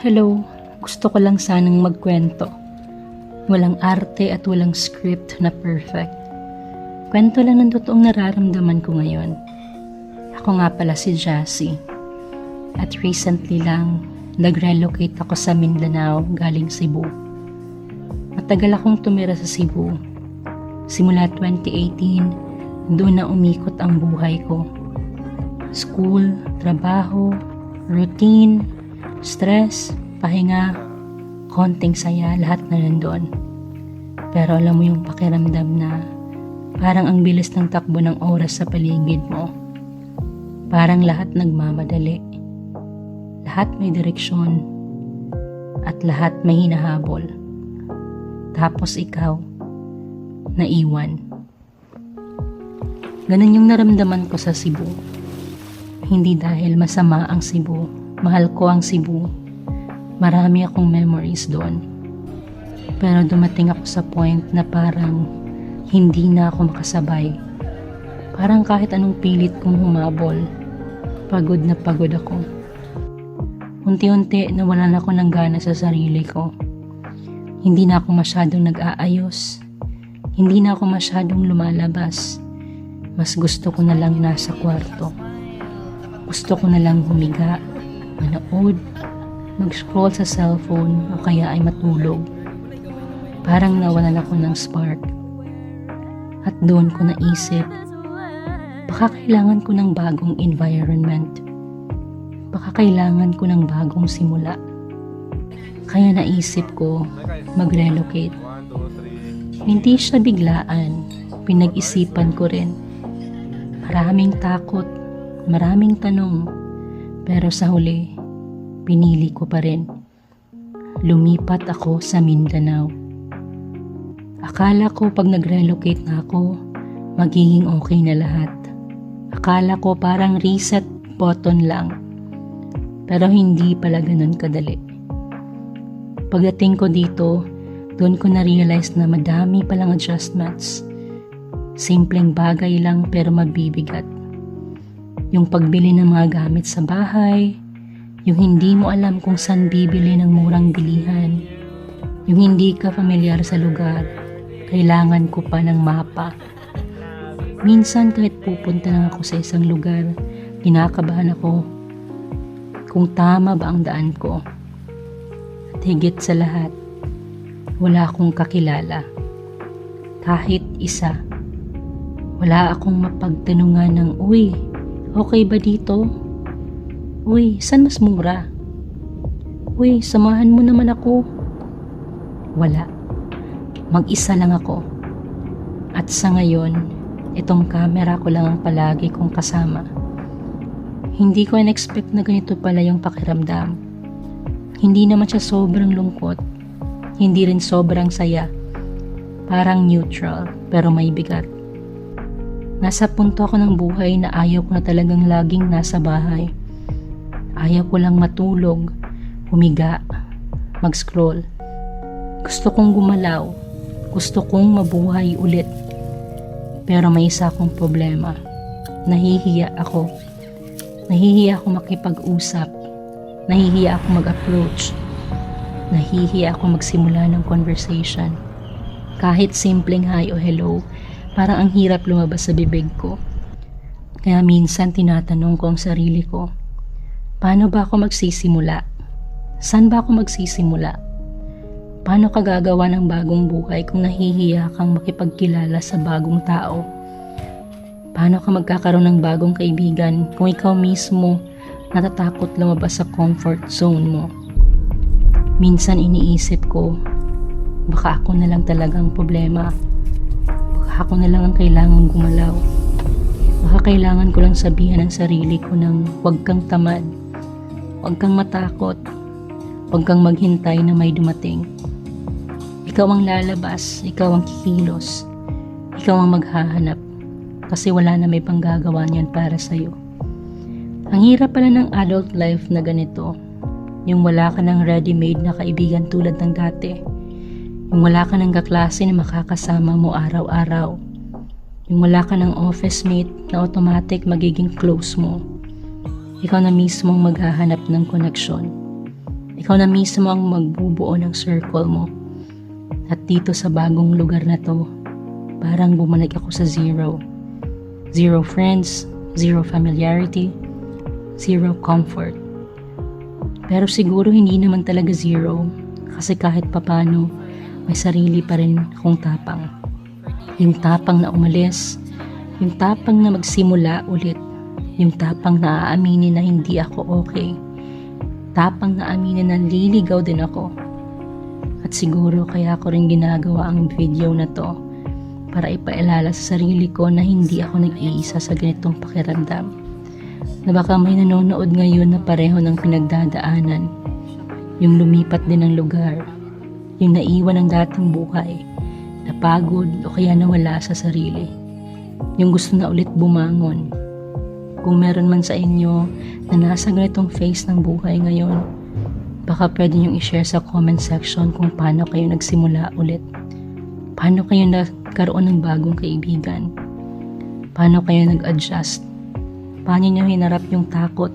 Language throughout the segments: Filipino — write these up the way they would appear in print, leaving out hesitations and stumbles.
Hello, gusto ko lang sanang magkwento. Walang arte at walang script na perfect. Kwento lang ng totoong nararamdaman ko ngayon. Ako nga pala si Jassy. At recently lang, nag-relocate ako sa Mindanao galing Cebu. Matagal akong tumira sa Cebu. Simula 2018, doon na umikot ang buhay ko. School, trabaho, routine, stress, pahinga, konting saya, lahat na nandun. Pero alam mo yung pakiramdam na parang ang bilis ng takbo ng oras sa paligid mo. Parang lahat nagmamadali. Lahat may direksyon. At lahat may hinahabol. Tapos ikaw, naiwan. Ganun yung naramdaman ko sa Cebu. Hindi dahil masama ang Cebu. Mahal ko ang Cebu. Marami akong memories doon. Pero dumating ako sa point na parang hindi na ako makasabay. Parang kahit anong pilit kong humabol, pagod na pagod ako. Unti-unti nawalan ako ng gana sa sarili ko. Hindi na ako masyadong nag-aayos. Hindi na ako masyadong lumalabas. Mas gusto ko na lang nasa kwarto. Gusto ko na lang humiga, manood, mag-scroll sa cellphone o kaya ay matulog. Parang nawalan ako ng spark. At doon ko naisip, baka kailangan ko ng bagong environment. Baka kailangan ko ng bagong simula. Kaya naisip ko mag-relocate. Hindi siya biglaan, pinag-isipan ko rin. Maraming takot, maraming tanong, pero sa huli, pinili ko pa rin. Lumipat ako sa Mindanao. Akala ko pag nag-relocate na ako, magiging okay na lahat. Akala ko parang reset button lang. Pero hindi pala ganun kadali. Pagdating ko dito, doon ko na-realize na madami palang adjustments. Simpleng bagay lang pero mabibigat. Yung pagbili ng mga gamit sa bahay, yung hindi mo alam kung saan bibili ng murang bilihan, yung hindi ka familiar sa lugar, kailangan ko pa ng mapa. Minsan kahit pupunta lang ako sa isang lugar, kinakabahan ako kung tama ba ang daan ko. At higit sa lahat, wala akong kakilala. Kahit isa. Wala akong mapagtanungan ng, uy, okay ba dito? Uy, saan mas mura? Uy, samahan mo naman ako. Wala. Mag-isa lang ako. At sa ngayon, itong camera ko lang ang palagi kong kasama. Hindi ko in-expect na ganito pala yung pakiramdam. Hindi naman siya sobrang lungkot. Hindi rin sobrang saya. Parang neutral, pero may bigat. Nasa punto ako ng buhay na ayaw ko na talagang laging nasa bahay. Ayaw ko lang matulog, humiga, mag-scroll. Gusto kong gumalaw. Gusto kong mabuhay ulit. Pero may isa akong problema. Nahihiya ako. Nahihiya ako makipag-usap. Nahihiya ako mag-approach. Nahihiya ako magsimula ng conversation. Kahit simpleng hi o hello, parang ang hirap lumabas sa bibig ko. Kaya minsan tinatanong ko ang sarili ko, paano ba ako magsisimula? Saan ba ako magsisimula? Paano ka gagawa ng bagong buhay kung nahihiya kang makipagkilala sa bagong tao? Paano ka magkakaroon ng bagong kaibigan kung ikaw mismo natatakot lumabas sa comfort zone mo? Minsan iniisip ko, baka ako na lang talagang problema. Baka ako na lang ang kailangang gumalaw. Baka kailangan ko lang sabihan ng sarili ko ng huwag kang tamad, huwag kang matakot, huwag kang maghintay na may dumating. Ikaw ang lalabas, ikaw ang kikilos, ikaw ang maghahanap, kasi wala na may panggagawa niyan para sa'yo. Ang hirap pala ng adult life na ganito, yung wala ka ng ready-made na kaibigan tulad ng dati. Yung wala ka ng kaklase na makakasama mo araw-araw. Yung wala ka ng office mate na automatic magiging close mo. Ikaw na mismong maghahanap ng koneksyon. Ikaw na mismo ang magbubuo ng circle mo. At dito sa bagong lugar na to, parang bumalik ako sa zero. Zero friends, zero familiarity, zero comfort. Pero siguro hindi naman talaga zero, kasi kahit papano, may sarili pa rin akong tapang. Yung tapang na umalis, yung tapang na magsimula ulit, yung tapang na aaminin na hindi ako okay, tapang na aminin na liligaw din ako. At siguro kaya ko rin ginagawa ang video na to para ipaalala sa sarili ko na hindi ako nag-iisa sa ganitong pakiramdam. Na baka may nanonood ngayon na pareho ng pinagdadaanan, yung lumipat din ng lugar, yung naiwan ng dating buhay, napagod o kaya nawala sa sarili, yung gusto na ulit bumangon. Kung meron man sa inyo na nasa ganitong phase ng buhay ngayon, baka pwede nyo i-share sa comment section kung paano kayo nagsimula ulit. Paano kayo nagkaroon ng bagong kaibigan? Paano kayo nag-adjust? Paano nyo hinarap yung takot?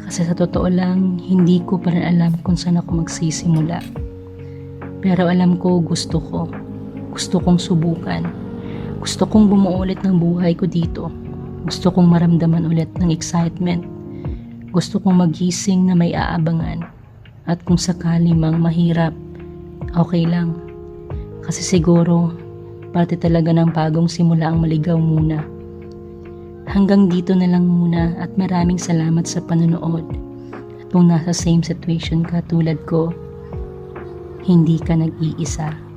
Kasi sa totoo lang, hindi ko pa rin alam kung saan ako magsisimula. Pero alam ko gusto ko. Gusto kong subukan. Gusto kong bumuo ulit ng buhay ko dito. Gusto kong maramdaman ulit ng excitement. Gusto kong magising na may aabangan. At kung sakali mang mahirap, okay lang. Kasi siguro, parte talaga ng bagong simula ang maligaw muna. Hanggang dito na lang muna at maraming salamat sa panonood. At kung nasa same situation ka tulad ko, hindi ka nag-iisa.